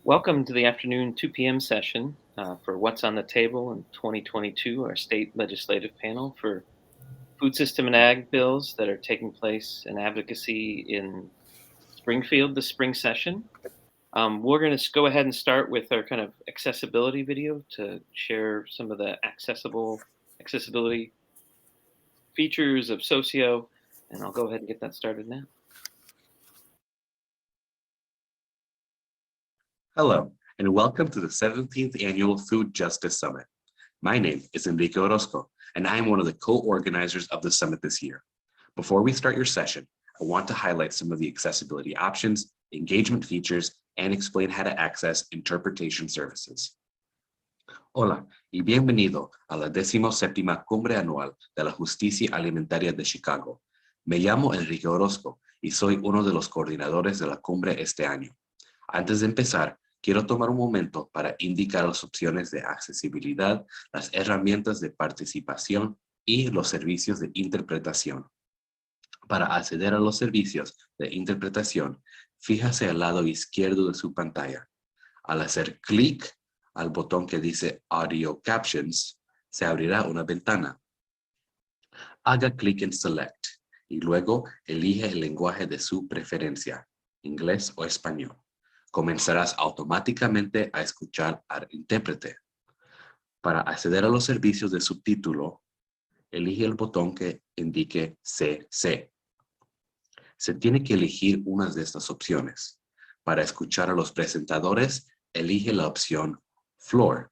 Welcome to the afternoon 2 p.m. session for What's on the Table in 2022, our state legislative panel for food system and ag bills that are taking place in advocacy in Springfield this spring session. We're going to go ahead and start with our kind of accessibility video to share some of the accessibility features of Socio, and I'll go ahead and get that started now. Hello, and welcome to the 17th Annual Food Justice Summit. My name is Enrique Orozco, and I am one of the co-organizers of the summit this year. Before we start your session, I want to highlight some of the accessibility options, engagement features, and explain how to access interpretation services. Hola, y bienvenido a la 17ª Cumbre Anual de la Justicia Alimentaria de Chicago. Me llamo Enrique Orozco y soy uno de los coordinadores de la cumbre este año. Antes de empezar, quiero tomar un momento para indicar las opciones de accesibilidad, las herramientas de participación y los servicios de interpretación. Para acceder a los servicios de interpretación, fíjese al lado izquierdo de su pantalla. Al hacer clic al botón que dice Audio Captions, se abrirá una ventana. Haga clic en Select y luego elige el lenguaje de su preferencia, inglés o español. Comenzarás automáticamente a escuchar al intérprete. Para acceder a los servicios de subtítulo, elige el botón que indique CC. Se tiene que elegir una de estas opciones. Para escuchar a los presentadores, elige la opción Floor.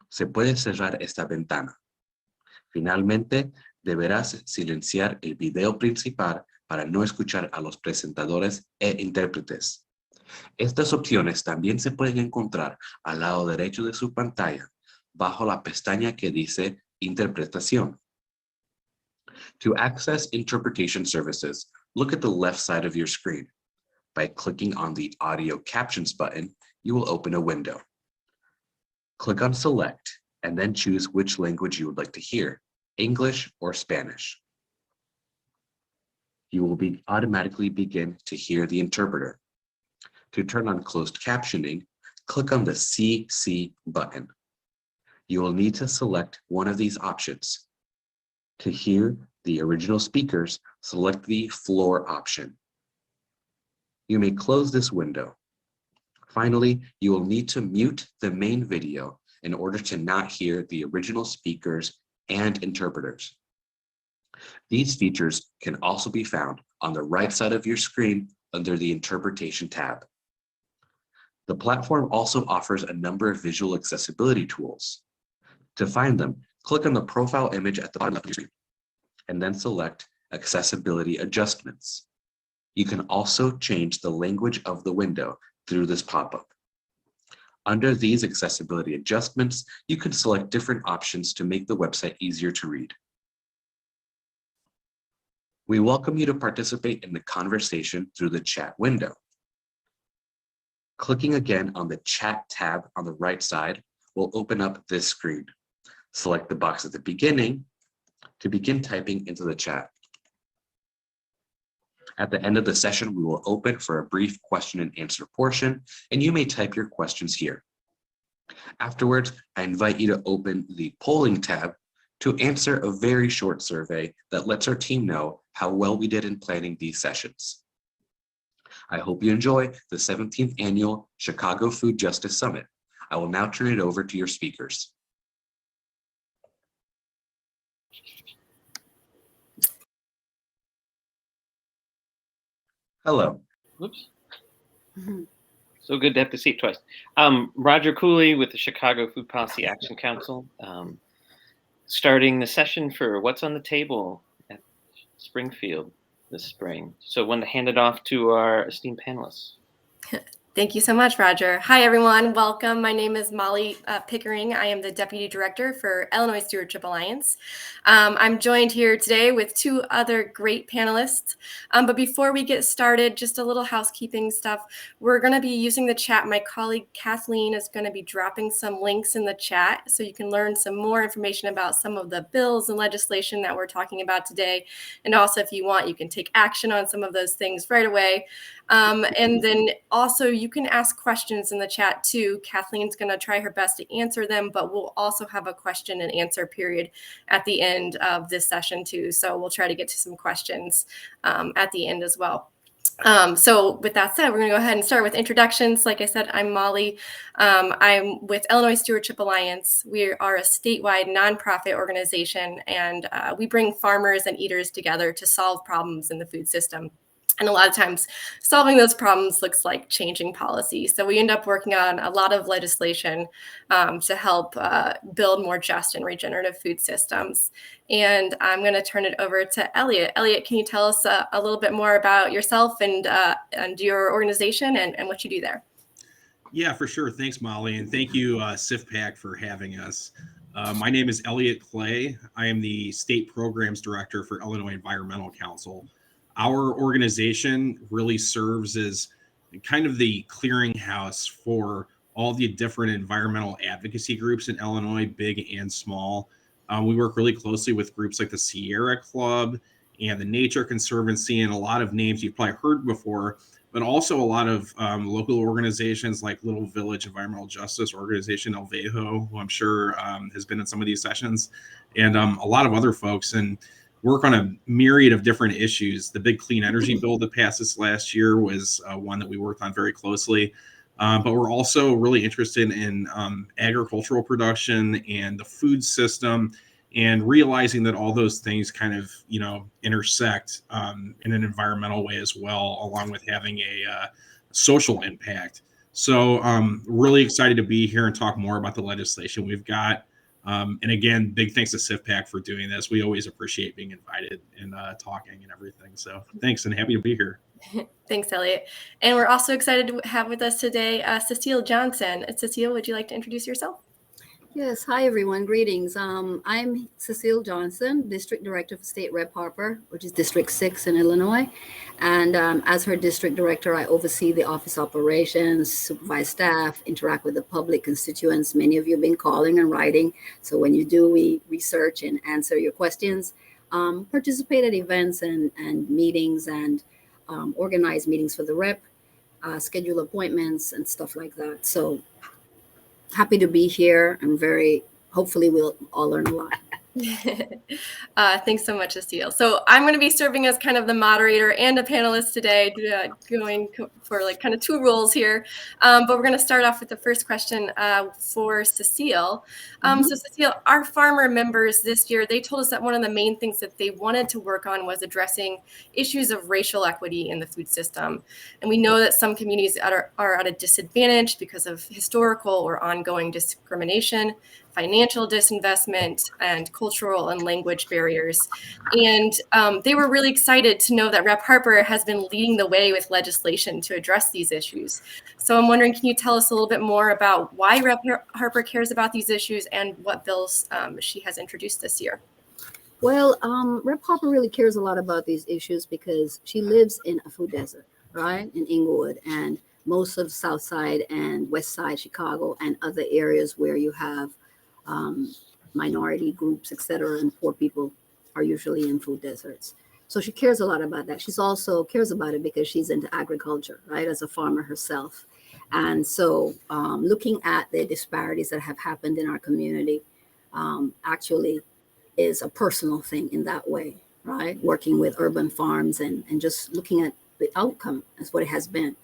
Se puede cerrar esta ventana. Finalmente, deberás silenciar el video principal para no escuchar a los presentadores e intérpretes. Estas opciones también se pueden encontrar al lado derecho de su pantalla, bajo la pestaña que dice Interpretación. To access interpretation services, look at the left side of your screen. By clicking on the Audio Captions button, you will open a window. Click on Select and then choose which language you would like to hear, English or Spanish. You will automatically begin to hear the interpreter. To turn on closed captioning, click on the CC button. You will need to select one of these options. To hear the original speakers, select the floor option. You may close this window. Finally, you will need to mute the main video in order to not hear the original speakers and interpreters. These features can also be found on the right side of your screen under the Interpretation tab. The platform also offers a number of visual accessibility tools. To find them, click on the profile image at the bottom of your screen, and then select Accessibility Adjustments. You can also change the language of the window through this pop-up. Under these accessibility adjustments, you can select different options to make the website easier to read. We welcome you to participate in the conversation through the chat window. Clicking again on the Chat tab on the right side will open up this screen. Select the box at the beginning to begin typing into the chat. At the end of the session, we will open for a brief question and answer portion, and you may type your questions here. Afterwards, I invite you to open the polling tab to answer a very short survey that lets our team know how well we did in planning these sessions. I hope you enjoy the 17th Annual Chicago Food Justice Summit. I will now turn it over to your speakers. Hello. Whoops. So good to have to see it twice. Roger Cooley with the Chicago Food Policy Action Council, starting the session for What's on the Table at Springfield this spring. So I wanted to hand it off to our esteemed panelists. Thank you so much, Roger. Hi, everyone. Welcome. My name is Molly Pickering. I am the Deputy Director for Illinois Stewardship Alliance. I'm joined here today with two other great panelists. But before we get started, just a little housekeeping stuff. We're going to be using the chat. My colleague Kathleen is going to be dropping some links in the chat so you can learn some more information about some of the bills and legislation that we're talking about today. And also, if you want, you can take action on some of those things right away. And then also you can ask questions in the chat too. Kathleen's going to try her best to answer them, but we'll also have a question and answer period at the end of this session too. So we'll try to get to some questions at the end as well. So with that said, we're going to go ahead and start with introductions. Like I said, I'm Molly. I'm with Illinois Stewardship Alliance. We are a statewide nonprofit organization, and we bring farmers and eaters together to solve problems in the food system. And a lot of times solving those problems looks like changing policy. So we end up working on a lot of legislation to help build more just and regenerative food systems. And I'm going to turn it over to Elliott. Elliott, can you tell us a little bit more about yourself and your organization and what you do there? Yeah, for sure. Thanks, Molly. And thank you, CIFPAC, for having us. My name is Elliott Clay. I am the State Programs Director for Illinois Environmental Council. Our organization really serves as kind of the clearinghouse for all the different environmental advocacy groups in Illinois, big and small. We work really closely with groups like the Sierra Club and the Nature Conservancy, and a lot of names you've probably heard before, but also a lot of local organizations like Little Village Environmental Justice Organization, El Vejo, who I'm sure has been in some of these sessions, and a lot of other folks. And work on a myriad of different issues. The big clean energy bill that passed this last year was one that we worked on very closely. But we're also really interested in agricultural production and the food system, and realizing that all those things kind of, intersect in an environmental way as well, along with having a social impact. So really excited to be here and talk more about the legislation we've got. And again, big thanks to CIFPAC for doing this. We always appreciate being invited and talking and everything. So thanks, and happy to be here. Thanks, Elliott. And we're also excited to have with us today Cecile Johnson. Cecile, would you like to introduce yourself? Yes. Hi, everyone. Greetings. I'm Cecile Johnson, District Director for State Rep Harper, which is District 6 in Illinois. And as her District Director, I oversee the office operations, supervise staff, interact with the public constituents. Many of you have been calling and writing. So when you do, we research and answer your questions, participate at events and meetings, and organize meetings for the rep, schedule appointments and stuff like that. So happy to be here. Hopefully we'll all learn a lot. Thanks so much, Cecile. So I'm going to be serving as kind of the moderator and a panelist today, going for like kind of two roles here. But we're going to start off with the first question for Cecile. So Cecile, our farmer members this year, they told us that one of the main things that they wanted to work on was addressing issues of racial equity in the food system. And we know that some communities are at a disadvantage because of historical or ongoing discrimination, financial disinvestment, and cultural and language barriers. And they were really excited to know that Rep. Harper has been leading the way with legislation to address these issues. So I'm wondering, can you tell us a little bit more about why Rep. Harper cares about these issues and what bills she has introduced this year? Well, Rep. Harper really cares a lot about these issues because she lives in a food desert, right, in Inglewood, and most of South Side and West Side Chicago and other areas where you have minority groups, et cetera, and poor people are usually in food deserts. So she cares a lot about that. She's also cares about it because she's into agriculture, right, as a farmer herself. And so looking at the disparities that have happened in our community actually is a personal thing in that way, right? Working with urban farms and just looking at the outcome as what it has been.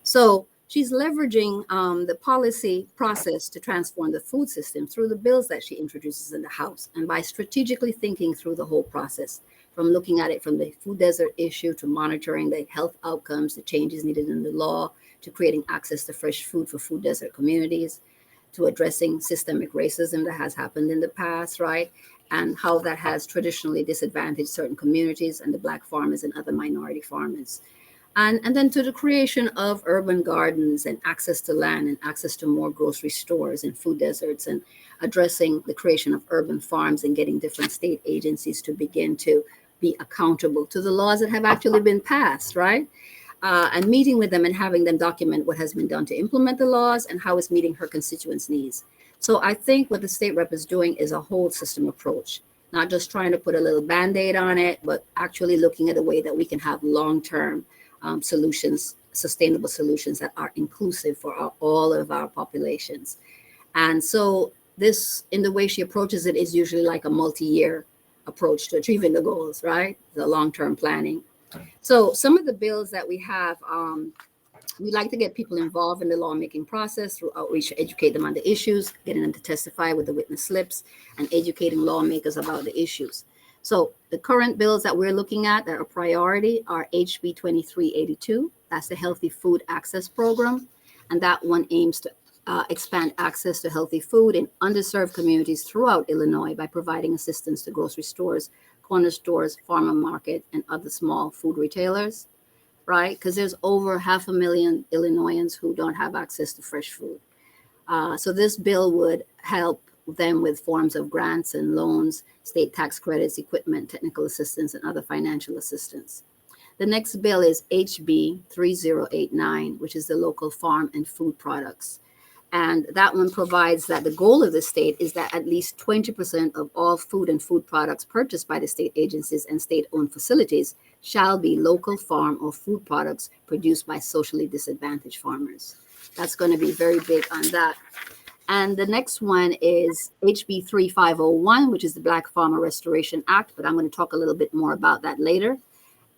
So she's leveraging the policy process to transform the food system through the bills that she introduces in the House, and by strategically thinking through the whole process, from looking at it from the food desert issue to monitoring the health outcomes, the changes needed in the law, to creating access to fresh food for food desert communities, to addressing systemic racism that has happened in the past, right? And how that has traditionally disadvantaged certain communities and the Black farmers and other minority farmers. And then to the creation of urban gardens and access to land and access to more grocery stores and food deserts, and addressing the creation of urban farms and getting different state agencies to begin to be accountable to the laws that have actually been passed, right? And meeting with them and having them document what has been done to implement the laws and how it's meeting her constituents' needs. So I think what the state rep is doing is a whole system approach, not just trying to put a little Band-Aid on it, but actually looking at a way that we can have long-term solutions sustainable solutions that are inclusive for all of our populations. And so this, in the way she approaches it, is usually like a multi-year approach to achieving the goals, right? The long-term planning. So some of the bills that we have, we like to get people involved in the lawmaking process through outreach to educate them on the issues, getting them to testify with the witness slips, and educating lawmakers about the issues. So the current bills that we're looking at that are priority are HB 2382. That's the Healthy Food Access Program. And that one aims to expand access to healthy food in underserved communities throughout Illinois by providing assistance to grocery stores, corner stores, farmer market, and other small food retailers, right? Because there's over 500,000 Illinoisans who don't have access to fresh food. So this bill would help them with forms of grants and loans, state tax credits, equipment, technical assistance, and other financial assistance. The next bill is HB 3089, which is the Local Farm and Food Products. And that one provides that the goal of the state is that at least 20% of all food and food products purchased by the state agencies and state-owned facilities shall be local farm or food products produced by socially disadvantaged farmers. That's going to be very big on that. And the next one is HB 3501, which is the Black Farmer Restoration Act, but I'm going to talk a little bit more about that later.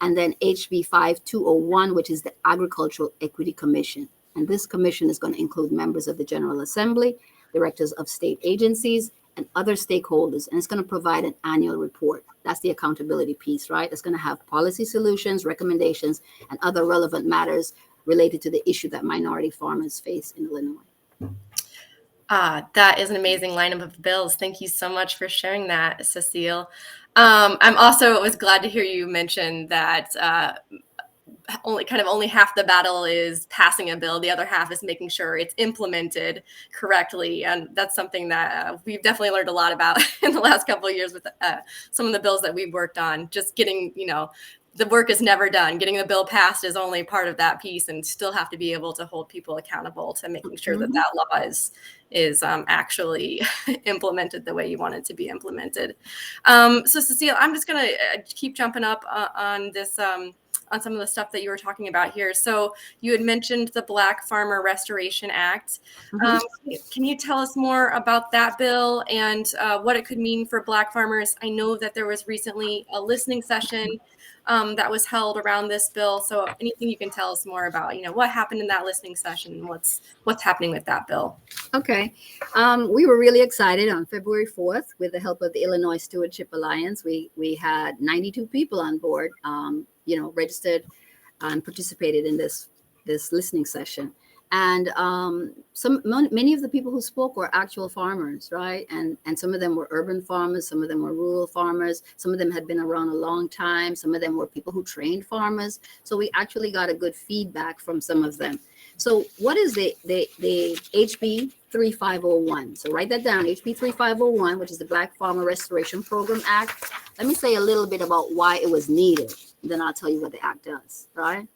And then HB 5201, which is the Agricultural Equity Commission. And this commission is going to include members of the General Assembly, directors of state agencies, and other stakeholders. And it's going to provide an annual report. That's the accountability piece, right? It's going to have policy solutions, recommendations, and other relevant matters related to the issue that minority farmers face in Illinois. That is an amazing lineup of bills. Thank you so much for sharing that, Cecile. I'm also was glad to hear you mention that only half the battle is passing a bill. The other half is making sure it's implemented correctly. And that's something that we've definitely learned a lot about in the last couple of years with some of the bills that we've worked on. Just getting, the work is never done. Getting the bill passed is only part of that piece, and still have to be able to hold people accountable to making sure that that law is actually implemented the way you want it to be implemented. So Cecile, I'm just going to keep jumping up on this, on some of the stuff that you were talking about here. So you had mentioned the Black Farmer Restoration Act. Can you tell us more about that bill and what it could mean for Black farmers? I know that there was recently a listening session that was held around this bill. So anything you can tell us more about, what happened in that listening session and what's happening with that bill? Okay. We were really excited on February 4th with the help of the Illinois Stewardship Alliance. We had 92 people on board, registered and participated in this listening session. And many of the people who spoke were actual farmers, right? And some of them were urban farmers, some of them were rural farmers, some of them had been around a long time, some of them were people who trained farmers. So we actually got a good feedback from some of them. So what is the HB 3501? So write that down, HB 3501, which is the Black Farmer Restoration Program Act. Let me say a little bit about why it was needed, then I'll tell you what the act does, right?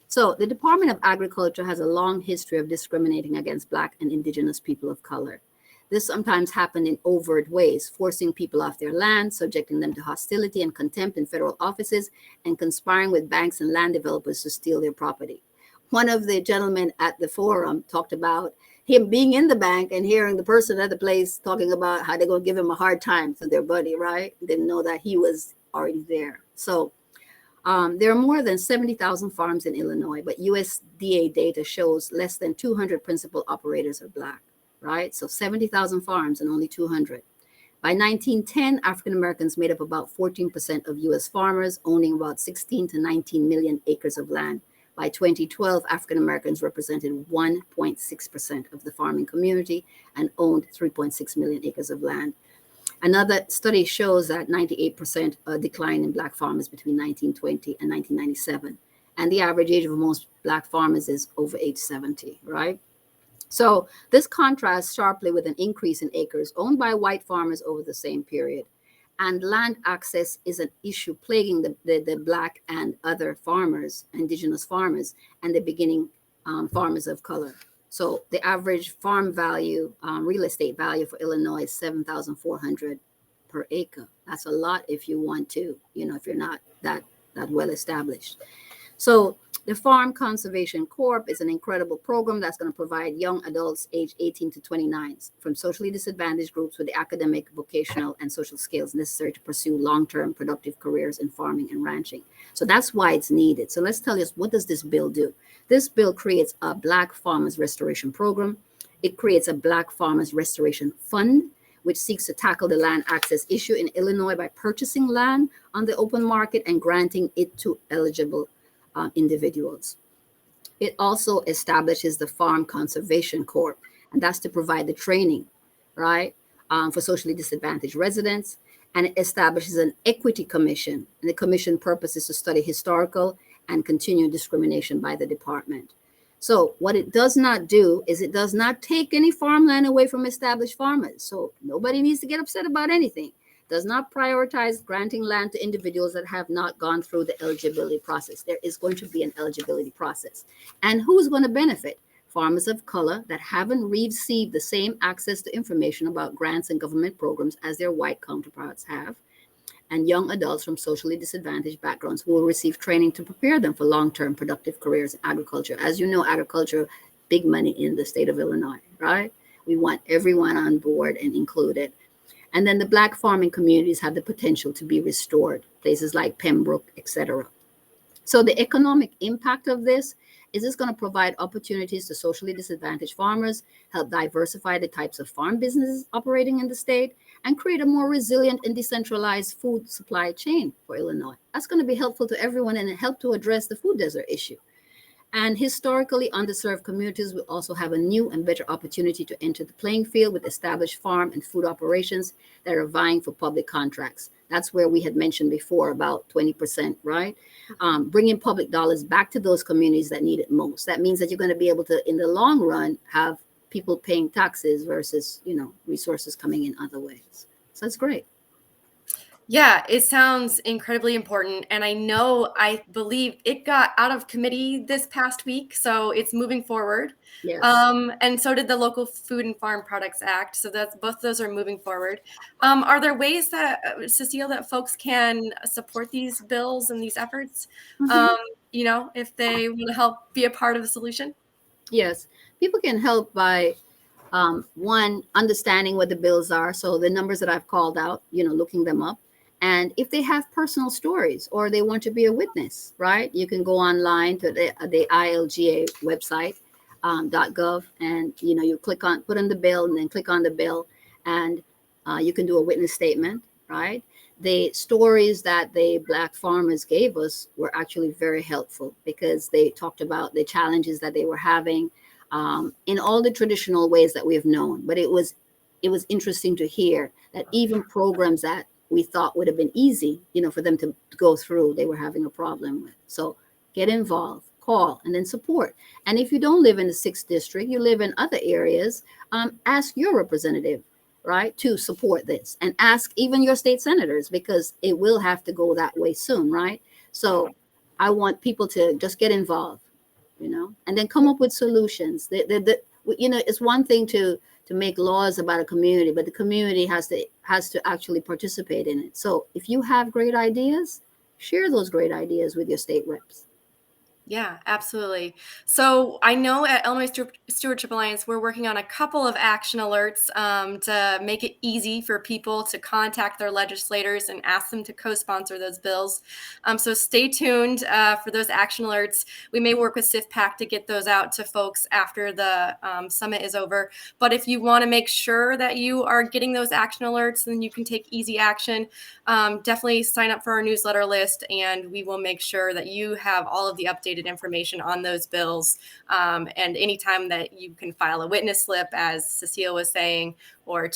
So the Department of Agriculture has a long history of discriminating against Black and Indigenous people of color. This sometimes happened in overt ways, forcing people off their land, subjecting them to hostility and contempt in federal offices, and conspiring with banks and land developers to steal their property. One of the gentlemen at the forum talked about him being in the bank and hearing the person at the place talking about how they're going to give him a hard time to their buddy, right? Didn't know that he was already there. So there are more than 70,000 farms in Illinois, but USDA data shows less than 200 principal operators are Black, right? So 70,000 farms and only 200. By 1910, African Americans made up about 14% of US farmers, owning about 16 to 19 million acres of land. By 2012, African Americans represented 1.6% of the farming community and owned 3.6 million acres of land. Another study shows that 98% decline in Black farmers between 1920 and 1997. And the average age of most Black farmers is over age 70, right? So this contrasts sharply with an increase in acres owned by white farmers over the same period. And land access is an issue plaguing the Black and other farmers, Indigenous farmers, and the beginning farmers of color. So the average farm value, real estate value for Illinois is $7,400 per acre. That's a lot if you want to, if you're not that well established. So The Farm Conservation Corp is an incredible program that's going to provide young adults aged 18 to 29 from socially disadvantaged groups with the academic, vocational, and social skills necessary to pursue long-term productive careers in farming and ranching. So that's why it's needed. So let's tell you, what does this bill do? This bill creates a Black Farmers Restoration Program. It creates a Black Farmers Restoration Fund, which seeks to tackle the land access issue in Illinois by purchasing land on the open market and granting it to eligible individuals. It also establishes the Farm Conservation Corp, and that's to provide the training, right, for socially disadvantaged residents. And it establishes an equity commission, and the commission purpose is to study historical and continued discrimination by the department. So what it does not do is it does not take any farmland away from established farmers. So nobody needs to get upset about anything. Does not prioritize granting land to individuals that have not gone through the eligibility process. There is going to be an eligibility process. And who's going to benefit? Farmers of color that haven't received the same access to information about grants and government programs as their white counterparts have, and young adults from socially disadvantaged backgrounds who will receive training to prepare them for long-term productive careers in agriculture. As you know, agriculture, big money in the state of Illinois, right? We want everyone on board and included. And then the Black farming communities have the potential to be restored, places like Pembroke, etc. So the economic impact of this is it's going to provide opportunities to socially disadvantaged farmers, help diversify the types of farm businesses operating in the state, and create a more resilient and decentralized food supply chain for Illinois. That's going to be helpful to everyone and help to address the food desert issue. And historically underserved communities will also have a new and better opportunity to enter the playing field with established farm and food operations that are vying for public contracts. That's where we had mentioned before about 20%, right? Bringing public dollars back to those communities that need it most. That means that you're going to be able to, in the long run, have people paying taxes versus, resources coming in other ways. So that's great. Yeah, it sounds incredibly important. And I believe it got out of committee this past week. So it's moving forward. Yes. And so did the Local Food and Farm Products Act. So that's both those are moving forward. Are there ways that, Cecile, that folks can support these bills and these efforts? If they want to help be a part of the solution? Yes. People can help by one, understanding what the bills are. So the numbers that I've called out, looking them up. And if they have personal stories or they want to be a witness, right, you can go online to the ILGA website, .gov, and, you put in the bill and then click on the bill, and you can do a witness statement, right? The stories that the Black farmers gave us were actually very helpful because they talked about the challenges that they were having in all the traditional ways that we have known. But it was interesting to hear that even programs that we thought would have been easy, for them to go through, they were having a problem with. So get involved, call, and then support. And if you don't live in the 6th district, you live in other areas, ask your representative, right, to support this, and ask even your state senators, because it will have to go that way soon, right? So I want people to just get involved, and then come up with solutions. It's one thing to make laws about a community, but the community has to actually participate in it. So if you have great ideas, share those great ideas with your state reps. Yeah, absolutely. So I know at Illinois Stewardship Alliance, we're working on a couple of action alerts to make it easy for people to contact their legislators and ask them to co-sponsor those bills. So stay tuned for those action alerts. We may work with CIFPAC to get those out to folks after the summit is over. But if you want to make sure that you are getting those action alerts, then you can take easy action. Definitely sign up for our newsletter list, and we will make sure that you have all of the updated information on those bills. And anytime that you can file a witness slip, as Cecile was saying, or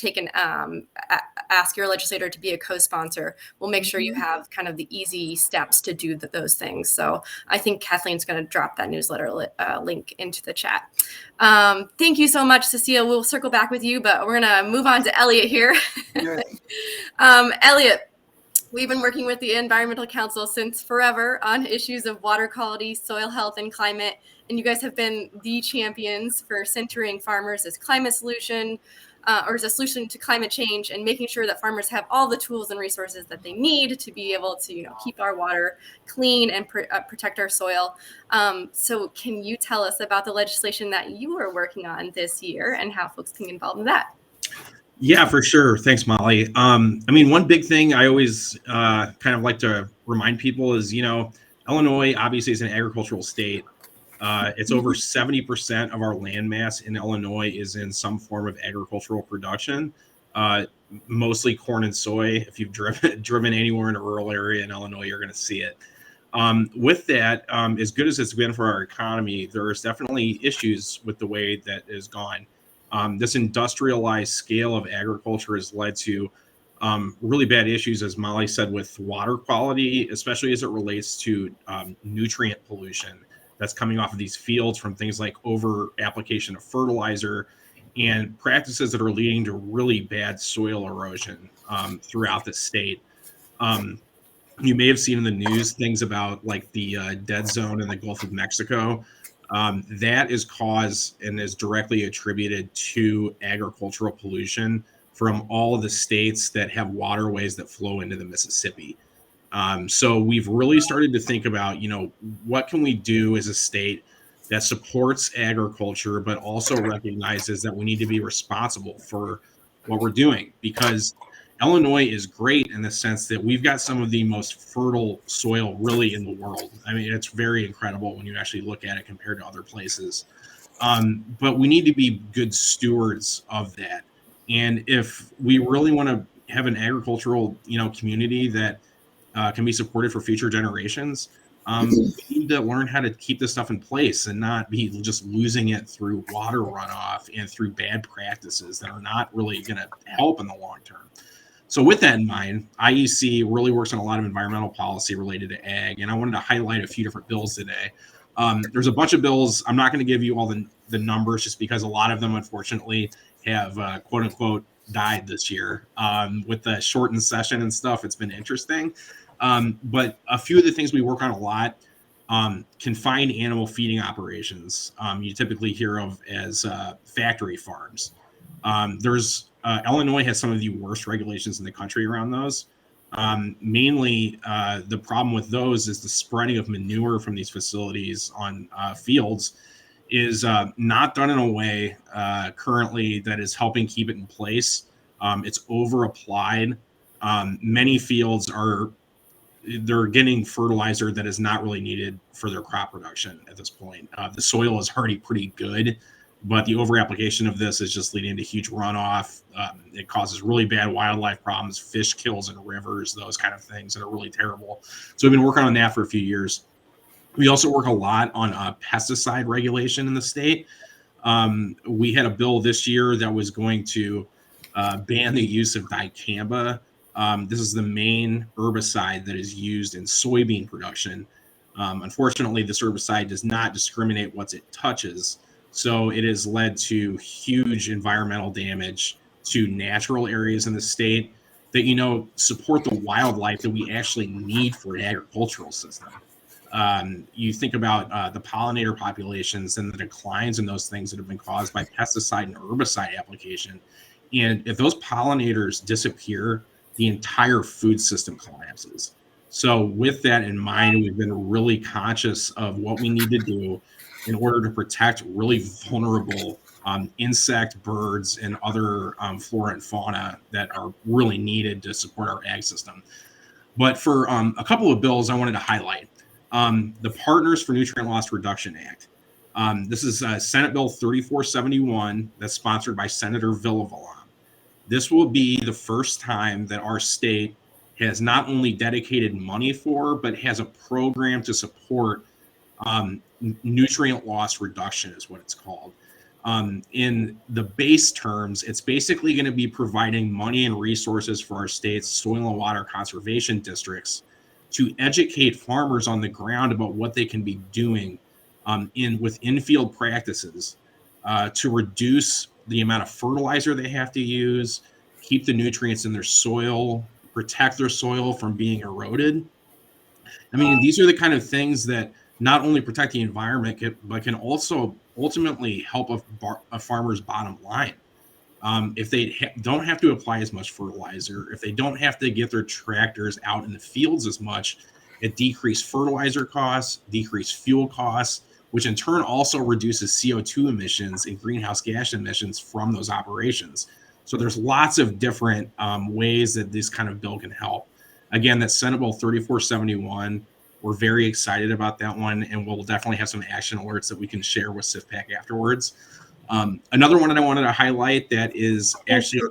ask your legislator to be a co-sponsor, we'll make sure you have kind of the easy steps to do those things. So I think Kathleen's going to drop that newsletter link into the chat. Thank you so much, Cecile. We'll circle back with you, but we're going to move on to Elliott here. All right. Elliott, we've been working with the Environmental Council since forever on issues of water quality, soil health, and climate. And you guys have been the champions for centering farmers as climate solution or is a solution to climate change, and making sure that farmers have all the tools and resources that they need to be able to, keep our water clean and protect our soil. So can you tell us about the legislation that you are working on this year and how folks can get involved in that? Yeah, for sure. Thanks, Molly. One big thing I always kind of like to remind people is, Illinois obviously is an agricultural state. It's over 70% of our land mass in Illinois is in some form of agricultural production, mostly corn and soy. If you've driven anywhere in a rural area in Illinois, you're going to see it. With that, as good as it's been for our economy, there's definitely issues with the way that is gone. This industrialized scale of agriculture has led to really bad issues, as Molly said, with water quality, especially as it relates to nutrient pollution that's coming off of these fields from things like over application of fertilizer and practices that are leading to really bad soil erosion throughout the state. You may have seen in the news things about like the dead zone in the Gulf of Mexico. That is caused and is directly attributed to agricultural pollution from all of the states that have waterways that flow into the Mississippi. So we've really started to think about, what can we do as a state that supports agriculture, but also recognizes that we need to be responsible for what we're doing, because Illinois is great in the sense that we've got some of the most fertile soil really in the world. I mean, it's very incredible when you actually look at it compared to other places. But we need to be good stewards of that. And if we really want to have an agricultural, community that can be supported for future generations, we need to learn how to keep this stuff in place and not be just losing it through water runoff and through bad practices that are not really going to help in the long term. So with that in mind, IEC really works on a lot of environmental policy related to ag, and I wanted to highlight a few different bills today. There's a bunch of bills. I'm not going to give you all the numbers just because a lot of them, unfortunately, have quote unquote died this year. With the shortened session and stuff, it's been interesting. But a few of the things we work on a lot, confined animal feeding operations, you typically hear of as factory farms. Illinois has some of the worst regulations in the country around those. Mainly, the problem with those is the spreading of manure from these facilities on fields is not done in a way currently that is helping keep it in place. It's over applied. Many fields they're getting fertilizer that is not really needed for their crop production at this point. The soil is already pretty good, but the over application of this is just leading to huge runoff. It causes really bad wildlife problems, fish kills in rivers, those kind of things that are really terrible. So we've been working on that for a few years. We also work a lot on pesticide regulation in the state. We had a bill this year that was going to ban the use of Dicamba. This is the main herbicide that is used in soybean production. Unfortunately, this herbicide does not discriminate what it touches. So it has led to huge environmental damage to natural areas in the state that, support the wildlife that we actually need for an agricultural system. You think about the pollinator populations and the declines in those things that have been caused by pesticide and herbicide application. And if those pollinators disappear, the entire food system collapses. So with that in mind, we've been really conscious of what we need to do in order to protect really vulnerable insect, birds, and other flora and fauna that are really needed to support our ag system. But for a couple of bills I wanted to highlight. The Partners for Nutrient Loss Reduction Act. This is Senate Bill 3471 that's sponsored by Senator Villavolon. This will be the first time that our state has not only dedicated money for, but has a program to support nutrient loss reduction is what it's called. In the base terms, it's basically going to be providing money and resources for our state's soil and water conservation districts to educate farmers on the ground about what they can be doing with in-field practices to reduce the amount of fertilizer they have to use, keep the nutrients in their soil, protect their soil from being eroded. I mean, these are the kind of things that not only protect the environment, but can also ultimately help a farmer's bottom line. If they don't have to apply as much fertilizer, if they don't have to get their tractors out in the fields as much, it decreased fertilizer costs, decreased fuel costs, which in turn also reduces CO2 emissions and greenhouse gas emissions from those operations. So there's lots of different ways that this kind of bill can help. Again, that's Senate Bill 3471. We're very excited about that one, and we'll definitely have some action alerts that we can share with CIFPAC afterwards. Another one that I wanted to highlight that is actually,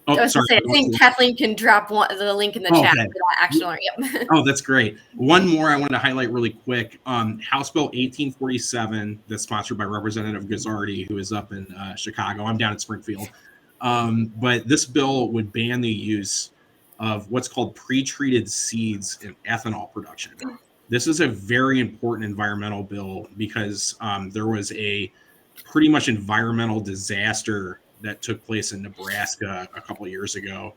I was sorry. Say, I think Kathleen can drop the link in the chat Okay. for that action alert. Yep. Oh, that's great. One more I wanted to highlight really quick. House Bill 1847, that's sponsored by Representative Gazzardi, who is up in Chicago. I'm down in Springfield. But this bill would ban the use of what's called pre-treated seeds in ethanol production. This is a very important environmental bill because there was a pretty much environmental disaster that took place in Nebraska a couple of years ago,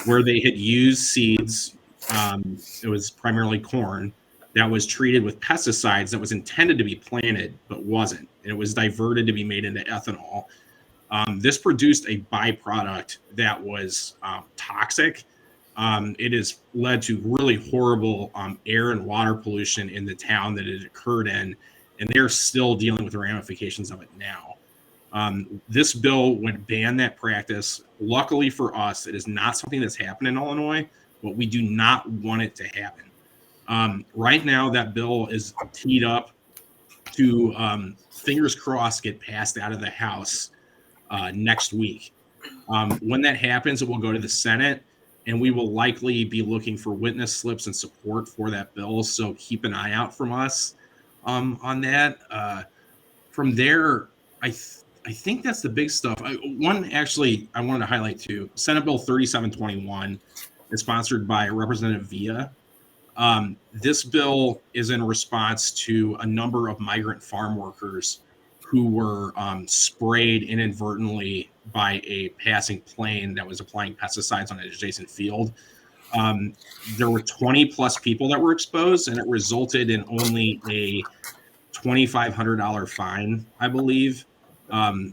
where they had used seeds. It was primarily corn that was treated with pesticides that was intended to be planted, but wasn't. And it was diverted to be made into ethanol. This produced a byproduct that was toxic. It has led to really horrible air and water pollution in the town that it occurred in, and they're still dealing with the ramifications of it now. This bill would ban that practice. Luckily for us, it is not something that's happened in Illinois, but we do not want it to happen. Right now, that bill is teed up to, fingers crossed, get passed out of the House next week. When that happens, it will go to the Senate, and we will likely be looking for witness slips and support for that bill. So keep an eye out from us on that. From there, I think that's the big stuff. One actually I wanted to highlight too. Senate Bill 3721 is sponsored by Representative Villa. This bill is in response to a number of migrant farm workers who were sprayed inadvertently by a passing plane that was applying pesticides on an adjacent field. There were 20 plus people that were exposed, and it resulted in only a $2,500 fine, I believe.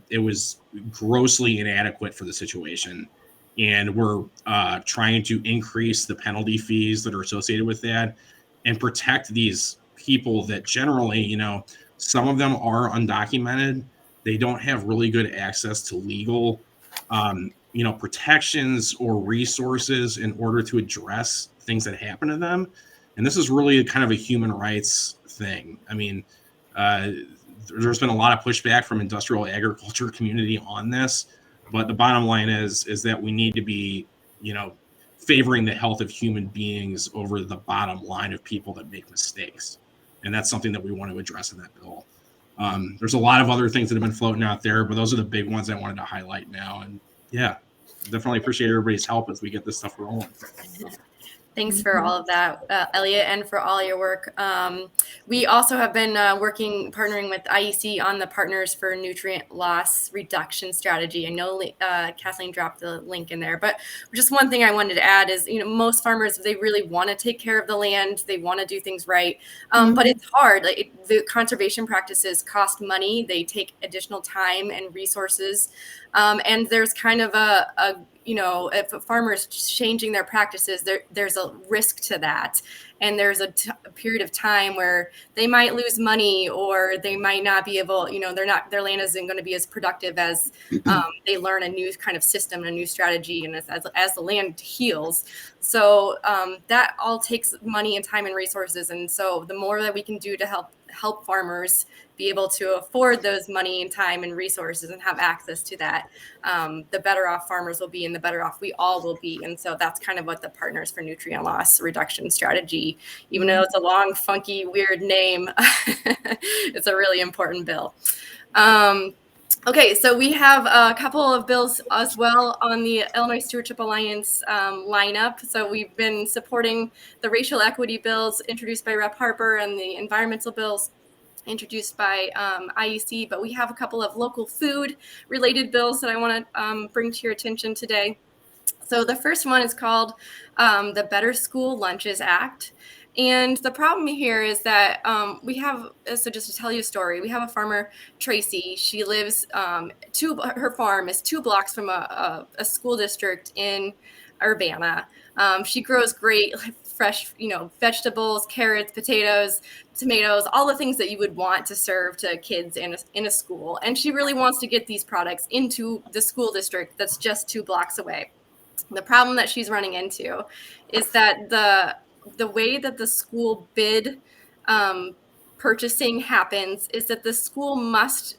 It was grossly inadequate for the situation. And we're trying to increase the penalty fees that are associated with that and protect these people that generally, some of them are undocumented. They don't have really good access to legal, protections or resources in order to address things that happen to them. And this is really kind of a human rights thing. I mean, there's been a lot of pushback from industrial agriculture community on this, but the bottom line is that we need to be, favoring the health of human beings over the bottom line of people that make mistakes. And that's something that we want to address in that bill. There's a lot of other things that have been floating out there, but those are the big ones I wanted to highlight now. And yeah, definitely appreciate everybody's help as we get this stuff rolling. Thanks for all of that, Elliott, and for all your work. We also have been partnering with IEC on the Partners for Nutrient Loss Reduction Strategy. I know Kathleen dropped the link in there, but just one thing I wanted to add is, most farmers, they really want to take care of the land. They want to do things right, but it's hard. The conservation practices cost money. They take additional time and resources, and there's kind of if a farmer's changing their practices, there's a risk to that. And there's a period of time where they might lose money, or they might not be able, their land isn't going to be as productive as they learn a new kind of system, a new strategy, and as the land heals. So that all takes money and time and resources. And so the more that we can do to help farmers be able to afford those money and time and resources and have access to that, the better off farmers will be, and the better off we all will be. And so that's kind of what the Partners for Nutrient Loss Reduction Strategy, even though it's a long, funky, weird name, it's a really important bill. Okay, so we have a couple of bills as well on the Illinois Stewardship Alliance lineup. So we've been supporting the racial equity bills introduced by Rep. Harper and the environmental bills introduced by IEC, but we have a couple of local food related bills that I want to bring to your attention today. So the first one is called the Better School Lunches Act. And the problem here is that we have, so just to tell you a story, we have a farmer, Tracy. She lives, her farm is 2 blocks from a school district in Urbana. She grows great fresh, vegetables, carrots, potatoes, tomatoes, all the things that you would want to serve to kids in a school. And she really wants to get these products into the school district that's just 2 blocks away. The problem that she's running into is that the way that the school bid purchasing happens is that the school must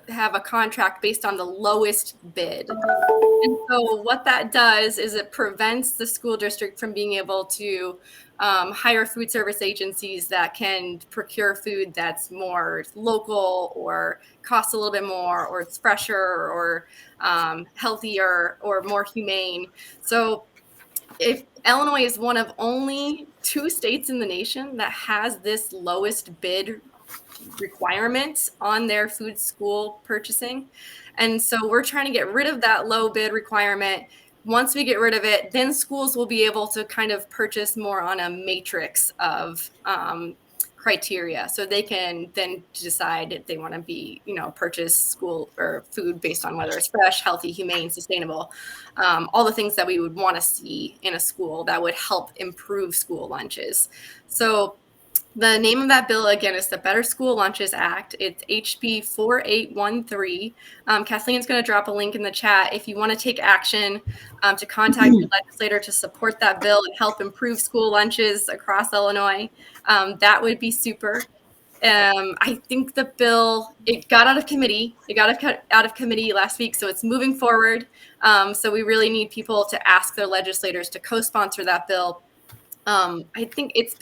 have a contract based on the lowest bid. And so what that does is it prevents the school district from being able to hire food service agencies that can procure food that's more local or costs a little bit more, or it's fresher or healthier or more humane. So if Illinois is one of only 2 states in the nation that has this lowest bid requirement on their food school purchasing. And so we're trying to get rid of that low bid requirement. Once we get rid of it, then schools will be able to kind of purchase more on a matrix of criteria. So they can then decide if they want to be, purchase school or food based on whether it's fresh, healthy, humane, sustainable, all the things that we would want to see in a school that would help improve school lunches. So the name of that bill, again, is the Better School Lunches Act. It's HB 4813. Kathleen's going to drop a link in the chat if you want to take action to contact your legislator to support that bill and help improve school lunches across Illinois. That would be super. I think the bill, it got out of committee. It got out of committee last week, so it's moving forward. So we really need people to ask their legislators to co-sponsor that bill. I think it's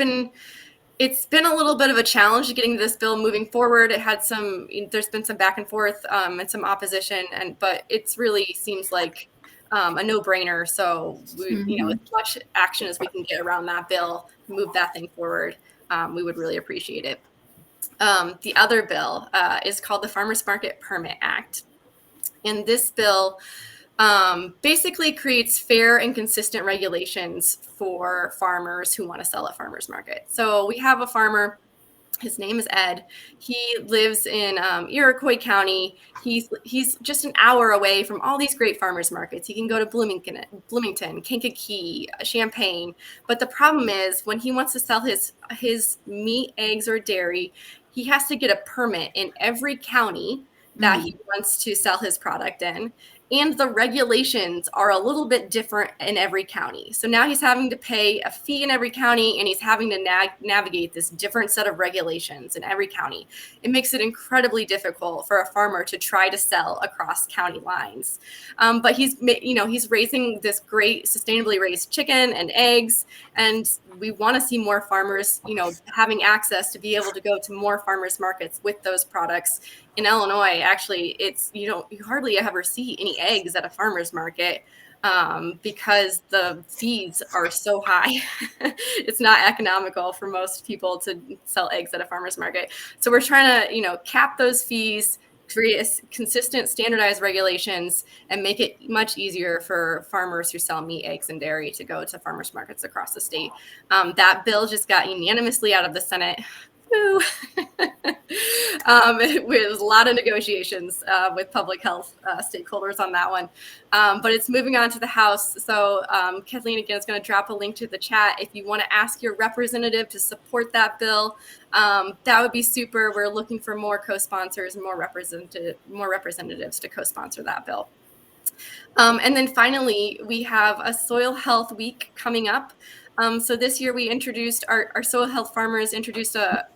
been a little bit of a challenge getting this bill moving forward. There's been some back and forth and some opposition, but it's really seems like a no-brainer. So as much action as we can get around that bill, move that thing forward, we would really appreciate it. The other bill is called the Farmers Market Permit Act. And this bill basically creates fair and consistent regulations for farmers who want to sell at farmers market. So we have a farmer, his name is Ed. He lives in Iroquois County. He's just an hour away from all these great farmers markets. He can go to Bloomington, Kankakee, Champaign. But the problem is when he wants to sell his meat, eggs, or dairy, he has to get a permit in every county that he wants to sell his product in. And the regulations are a little bit different in every county. So now he's having to pay a fee in every county, and he's having to navigate this different set of regulations in every county. It makes it incredibly difficult for a farmer to try to sell across county lines. But he's raising this great sustainably raised chicken and eggs, and we want to see more farmers, having access to be able to go to more farmers markets with those products. In Illinois, actually, you hardly ever see any eggs at a farmer's market because the fees are so high. It's not economical for most people to sell eggs at a farmer's market. So we're trying to, cap those fees, create consistent, standardized regulations, and make it much easier for farmers who sell meat, eggs, and dairy to go to farmers markets across the state. That bill just got unanimously out of the Senate. It was a lot of negotiations with public health stakeholders on that one, but it's moving on to the House. So Kathleen, again, is going to drop a link to the chat. If you want to ask your representative to support that bill, that would be super. We're looking for more co-sponsors and more representatives to co-sponsor that bill. And then finally, we have a Soil Health Week coming up. So this year we introduced our soil health farmers introduced a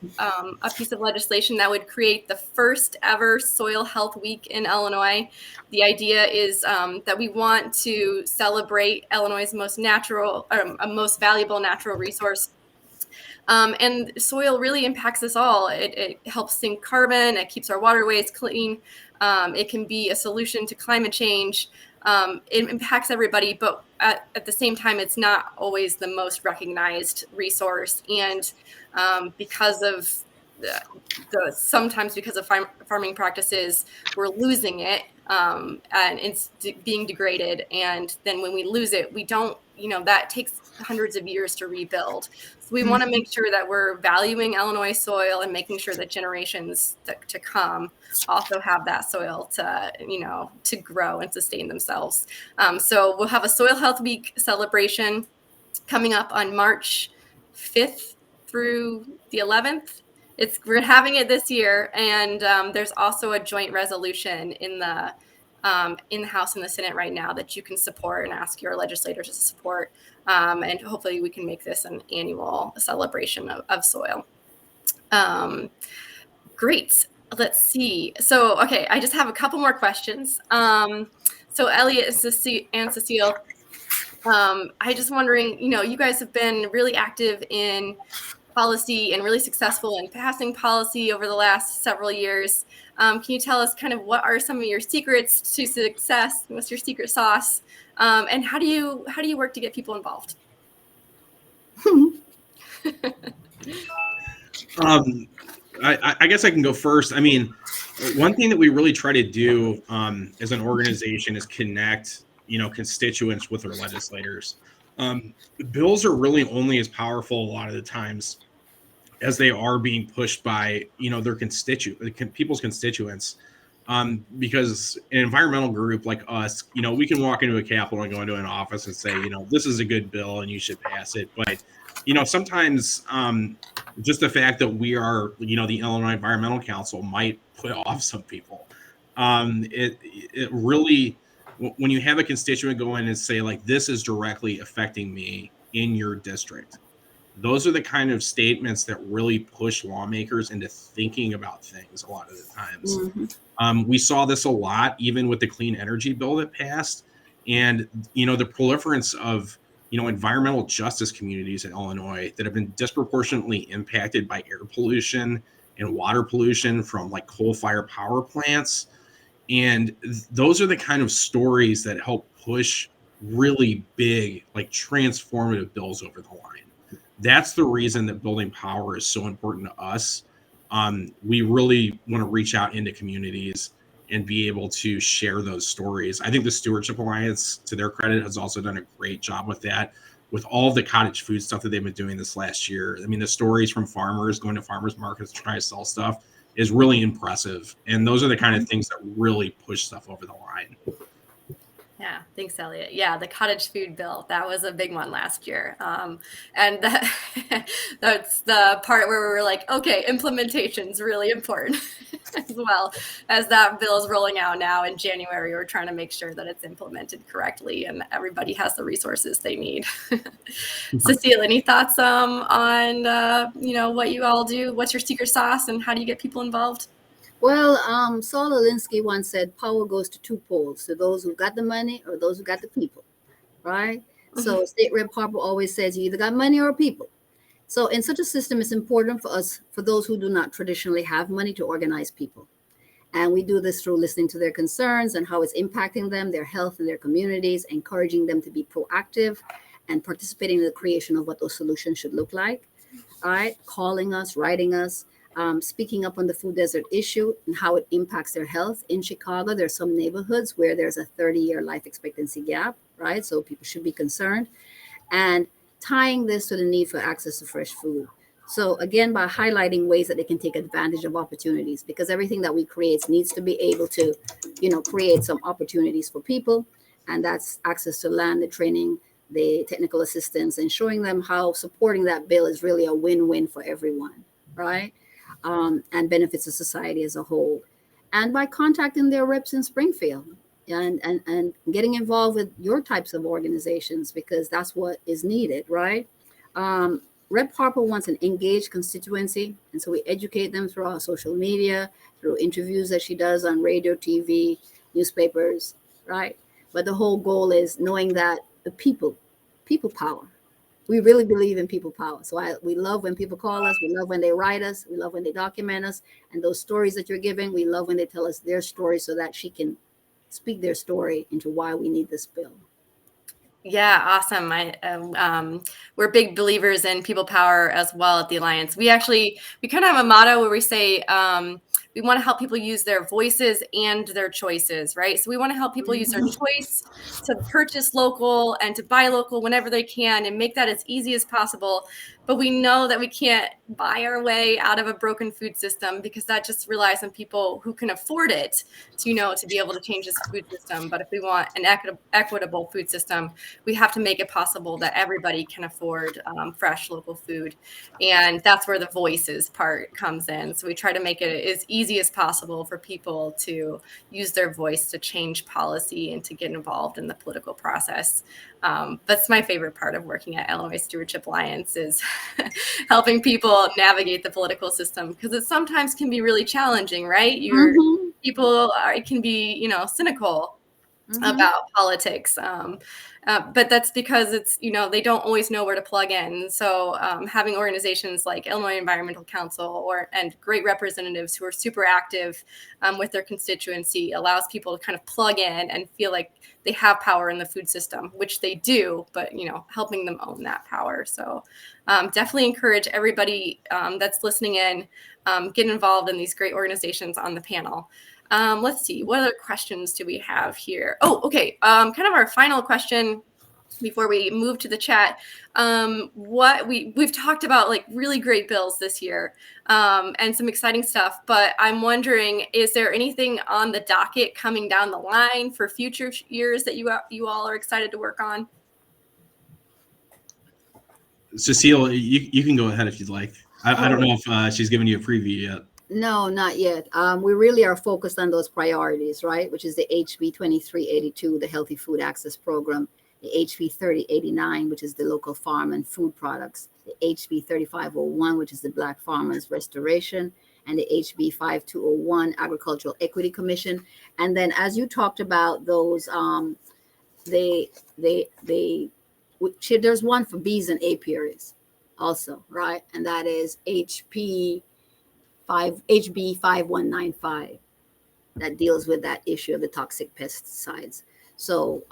piece of legislation that would create the first ever Soil Health Week in Illinois. The idea is that we want to celebrate Illinois' most valuable natural resource. And soil really impacts us all. It helps sink carbon. It keeps our waterways clean. It can be a solution to climate change. It impacts everybody, but at the same time, it's not always the most recognized resource. And because of sometimes because of farming practices, we're losing it, and it's being degraded. And then when we lose it, we don't, that takes hundreds of years to rebuild. So we want to make sure that we're valuing Illinois soil and making sure that generations to come also have that soil to grow and sustain themselves. So we'll have a Soil Health Week celebration coming up on March 5th through the 11th. We're having it this year, and there's also a joint resolution in the House and the Senate right now that you can support and ask your legislators to support. And hopefully we can make this an annual celebration of soil. Great. Let's see. So, okay, I just have a couple more questions. So Elliott and Cecile, I just wondering, you guys have been really active in policy and really successful in passing policy over the last several years. Can you tell us kind of what are some of your secrets to success? What's your secret sauce? And how do you work to get people involved? I guess I can go first. I mean, one thing that we really try to do as an organization is connect, constituents with their legislators. Bills are really only as powerful a lot of the times as they are being pushed by, their people's constituents. Because an environmental group like us, we can walk into a Capitol and go into an office and say, this is a good bill and you should pass it. But, sometimes just the fact that we are, the Illinois Environmental Council might put off some people. It really, when you have a constituent go in and say, like, this is directly affecting me in your district, those are the kind of statements that really push lawmakers into thinking about things a lot of the times. Mm-hmm. We saw this a lot, even with the clean energy bill that passed, and, the proliferance of, environmental justice communities in Illinois that have been disproportionately impacted by air pollution and water pollution from like coal-fired power plants. And those are the kind of stories that help push really big, like transformative bills over the line. That's the reason that building power is so important to us. We really want to reach out into communities and be able to share those stories. I think the Stewardship Alliance, to their credit, has also done a great job with that, with all of the cottage food stuff that they've been doing this last year. I mean, the stories from farmers going to farmers markets to try to sell stuff is really impressive. And those are the kind of things that really push stuff over the line. Yeah, thanks, Elliott. Yeah, the cottage food bill, that was a big one last year. And that's the part where we were like, okay, implementation's really important as well. As that bill is rolling out now in January, we're trying to make sure that it's implemented correctly and everybody has the resources they need. Cecile, any thoughts on what you all do? What's your secret sauce and how do you get people involved? Well, Saul Alinsky once said, power goes to two poles, to those who got the money or those who got the people, right? Mm-hmm. So State Rep Harper always says, you either got money or people. So in such a system, it's important for us, for those who do not traditionally have money, to organize people. And we do this through listening to their concerns and how it's impacting them, their health and their communities, encouraging them to be proactive and participating in the creation of what those solutions should look like. All right, calling us, writing us. Speaking up on the food desert issue and how it impacts their health. In Chicago, there's some neighborhoods where there's a 30-year life expectancy gap, right? So people should be concerned. And tying this to the need for access to fresh food. So again, by highlighting ways that they can take advantage of opportunities, because everything that we create needs to be able to, create some opportunities for people. And that's access to land, the training, the technical assistance, and showing them how supporting that bill is really a win-win for everyone, right? And benefits the society as a whole. And by contacting their reps in Springfield and getting involved with your types of organizations, because that's what is needed, right? Rep Harper wants an engaged constituency. And so we educate them through our social media, through interviews that she does on radio, TV, newspapers, right? But the whole goal is knowing that the people power. We really believe in people power. So we love when people call us. We love when they write us. We love when they document us. And those stories that you're giving, we love when they tell us their story so that she can speak their story into why we need this bill. Yeah, awesome. We're big believers in people power as well at the Alliance. We kind of have a motto where we say, we want to help people use their voices and their choices, right? So we want to help people use their choice to purchase local and to buy local whenever they can and make that as easy as possible. But we know that we can't buy our way out of a broken food system, because that just relies on people who can afford it to be able to change this food system. But if we want an equitable food system, we have to make it possible that everybody can afford fresh local food. And that's where the voices part comes in. So we try to make it as easy as possible for people to use their voice to change policy and to get involved in the political process. That's my favorite part of working at Illinois Stewardship Alliance, is helping people navigate the political system, because it sometimes can be really challenging, right? People can be, cynical about politics. But that's because it's, they don't always know where to plug in. So having organizations like Illinois Environmental Council and great representatives who are super active with their constituency allows people to kind of plug in and feel like they have power in the food system, which they do, but, helping them own that power. So definitely encourage everybody that's listening in, get involved in these great organizations on the panel. Let's see, what other questions do we have here? Oh, okay. Kind of our final question before we move to the chat. We've talked about like really great bills this year and some exciting stuff, but I'm wondering, is there anything on the docket coming down the line for future years that you all are excited to work on? Cecile, you can go ahead if you'd like. I don't know if she's given you a preview yet. No, not yet. We really are focused on those priorities, right? Which is the HB 2382, the Healthy Food Access Program, the HB 3089, which is the local farm and food products, the HB 3501, which is the Black Farmers Restoration, and the HB 5201, Agricultural Equity Commission. And then, as you talked about those, there's one for bees and apiaries also, right? And that is HB 5195, that deals with that issue of the toxic pesticides. So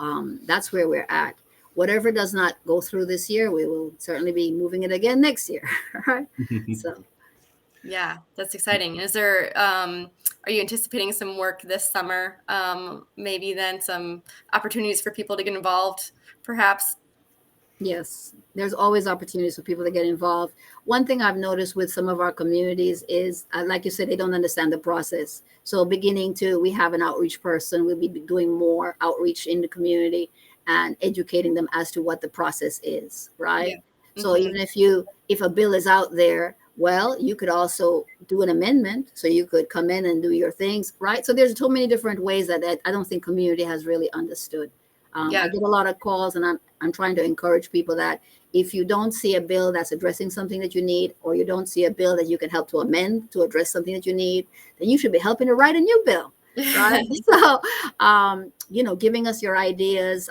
that's where we're at. Whatever does not go through this year, we will certainly be moving it again next year. Right? So, yeah, that's exciting. Is there, are you anticipating some work this summer? Maybe then some opportunities for people to get involved, perhaps? Yes, there's always opportunities for people to get involved. One thing I've noticed with some of our communities is, like you said, they don't understand the process. So we have an outreach person. We'll be doing more outreach in the community and educating them as to what the process is, right? Yeah. So even if a bill is out there, well, you could also do an amendment. So you could come in and do your things, right? So there's so many different ways that I don't think community has really understood. I get a lot of calls, and I'm trying to encourage people that if you don't see a bill that's addressing something that you need, or you don't see a bill that you can help to amend to address something that you need, then you should be helping to write a new bill, right? So, giving us your ideas,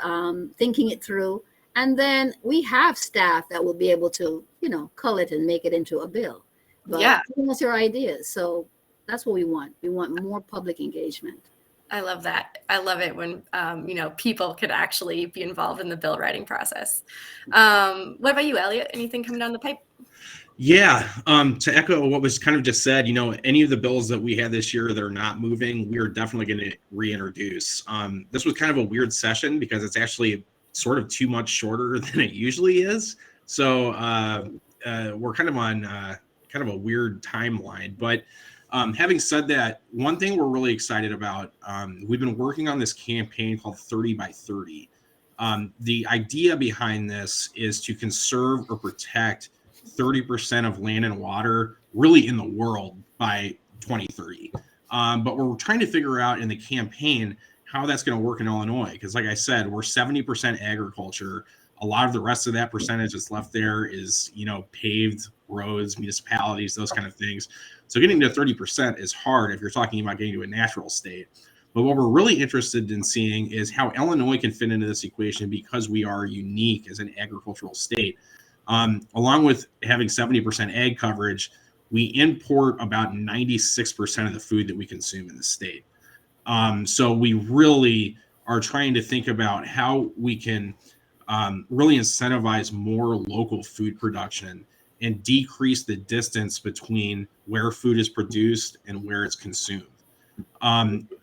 thinking it through, and then we have staff that will be able to, cull it and make it into a bill. But giving us your ideas. So that's what we want. We want more public engagement. I love that. I love it when, people could actually be involved in the bill writing process. What about you, Elliott? Anything coming down the pipe? Yeah. To echo what was kind of just said, any of the bills that we had this year that are not moving, we are definitely going to reintroduce. This was kind of a weird session because it's actually sort of too much shorter than it usually is. So we're kind of on kind of a weird timeline, but having said that, one thing we're really excited about, we've been working on this campaign called 30 by 30. The idea behind this is to conserve or protect 30% of land and water really in the world by 2030. But we're trying to figure out in the campaign how that's going to work in Illinois. Because like I said, we're 70% agriculture. A lot of the rest of that percentage that's left there is, paved roads, municipalities, those kind of things. So getting to 30% is hard if you're talking about getting to a natural state. But what we're really interested in seeing is how Illinois can fit into this equation because we are unique as an agricultural state. Along with having 70% ag coverage, we import about 96% of the food that we consume in the state. So we really are trying to think about how we can really incentivize more local food production and decrease the distance between where food is produced and where it's consumed.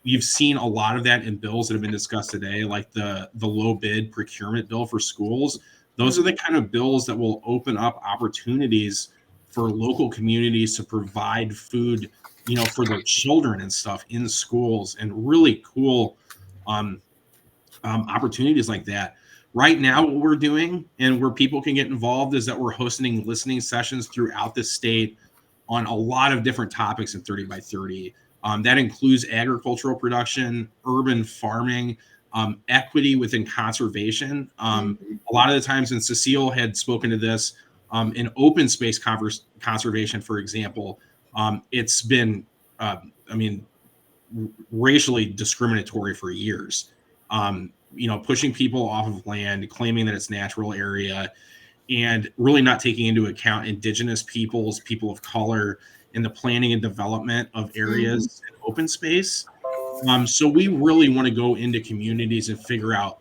You've seen a lot of that in bills that have been discussed today, like the low bid procurement bill for schools. Those are the kind of bills that will open up opportunities for local communities to provide food, for their children and stuff in schools, and really cool opportunities like that. Right now, what we're doing and where people can get involved is that we're hosting listening sessions throughout the state on a lot of different topics in 30 by 30. That includes agricultural production, urban farming, equity within conservation. A lot of the times, and Cecile had spoken to this, in open space conservation, for example, it's been, racially discriminatory for years. Pushing people off of land, claiming that it's natural area, and really not taking into account indigenous peoples, people of color, in the planning and development of areas in open space. So we really want to go into communities and figure out,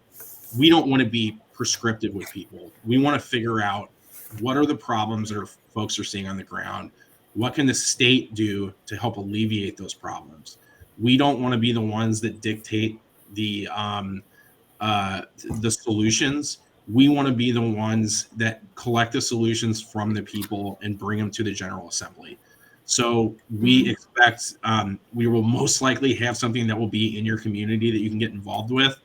we don't want to be prescriptive with people. We want to figure out what are the problems that folks are seeing on the ground. What can the state do to help alleviate those problems? We don't want to be the ones that dictate the solutions. We want to be the ones that collect the solutions from the people and bring them to the General Assembly. So we expect we will most likely have something that will be in your community that you can get involved with.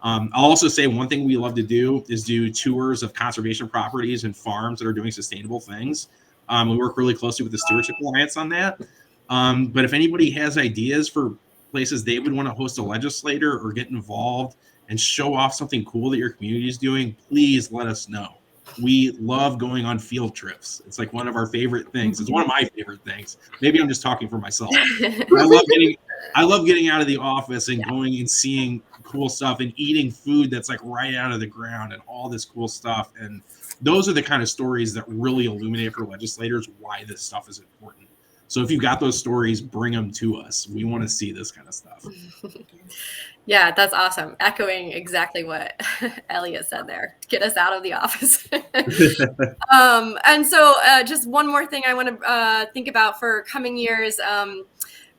I'll also say one thing we love to do is do tours of conservation properties and farms that are doing sustainable things. We work really closely with the Stewardship Alliance on that. But if anybody has ideas for places they would want to host a legislator or get involved and show off something cool that your community is doing, please let us know. We love going on field trips. It's like one of our favorite things. It's one of my favorite things. Maybe I'm just talking for myself. I love getting out of the office and going and seeing cool stuff and eating food that's like right out of the ground and all this cool stuff. And those are the kind of stories that really illuminate for legislators why this stuff is important. So if you've got those stories, bring them to us. We want to see this kind of stuff. Yeah, that's awesome. Echoing exactly what Elliott said there. Get us out of the office. And so just one more thing I want to think about for coming years.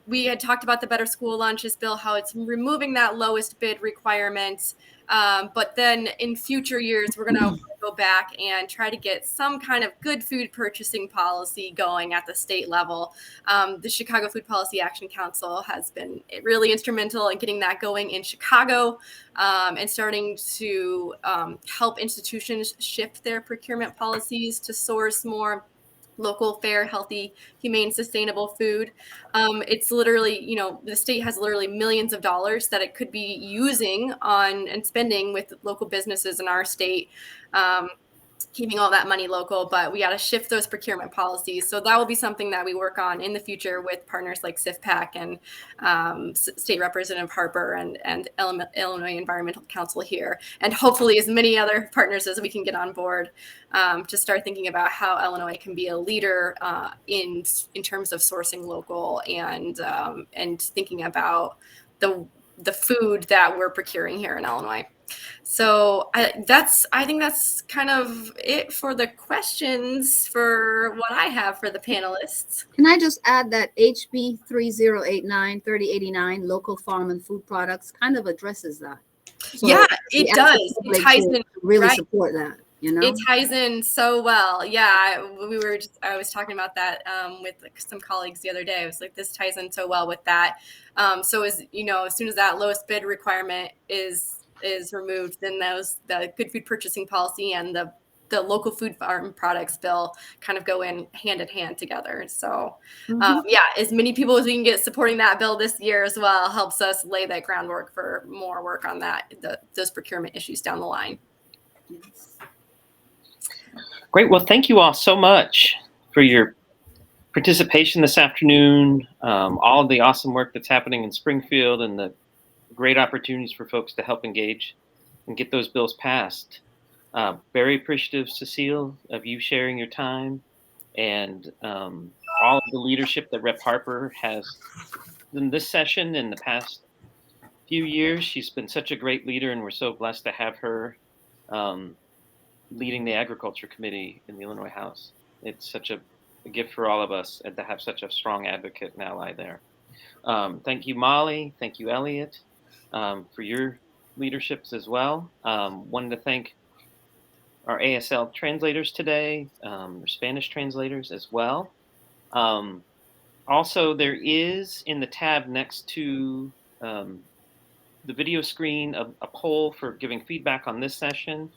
We had talked about the Better School Lunches bill, how it's removing that lowest bid requirement. But then in future years, we're going to go back and try to get some kind of good food purchasing policy going at the state level. The Chicago Food Policy Action Council has been really instrumental in getting that going in Chicago and starting to help institutions shift their procurement policies to source more local, fair, healthy, humane, sustainable food. It's literally, the state has literally millions of dollars that it could be using on and spending with local businesses in our state, keeping all that money local, but we got to shift those procurement policies. So that will be something that we work on in the future with partners like CIFPAC and State Representative Harper and Illinois Environmental Council here, and hopefully as many other partners as we can get on board to start thinking about how Illinois can be a leader in terms of sourcing local and thinking about the food that we're procuring here in Illinois. So I think that's kind of it for the questions for what I have for the panelists. Can I just add that HB 3089 local farm and food products kind of addresses that? So yeah, it does. It ties in really right? Support that. It ties in so well. Yeah, I was talking about that with some colleagues the other day. I was like, this ties in so well with that. So as soon as that lowest bid requirement is removed, then the good food purchasing policy and the local food farm products bill kind of go in hand together. So as many people as we can get supporting that bill this year as well helps us lay that groundwork for more work on those procurement issues down the line. Yes. Great. Well, thank you all so much for your participation this afternoon, all of the awesome work that's happening in Springfield, and the great opportunities for folks to help engage and get those bills passed. Very appreciative, Cecile, of you sharing your time and all of the leadership that Rep. Harper has in this session in the past few years. She's been such a great leader, and we're so blessed to have her leading the Agriculture Committee in the Illinois House. it's such a gift for all of us and to have such a strong advocate and ally there. Thank you, Molly. Thank you, Elliott, for your leaderships as well. Wanted to thank our ASL translators today, our Spanish translators as well. Also, there is in the tab next to the video screen a poll for giving feedback on this session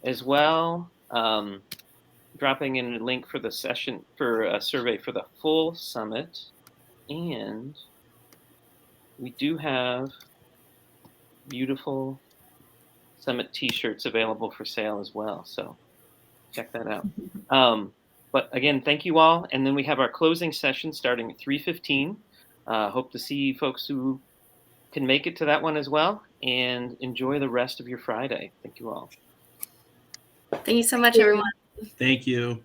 as well. Dropping in a link for the session for a survey for the full summit. And we do have beautiful summit t-shirts available for sale as well. So check that out. But again, thank you all. And then we have our closing session starting at 3:15. Hope to see folks who can make it to that one as well, and enjoy the rest of your Friday. Thank you all. Thank you so much, everyone. Thank you.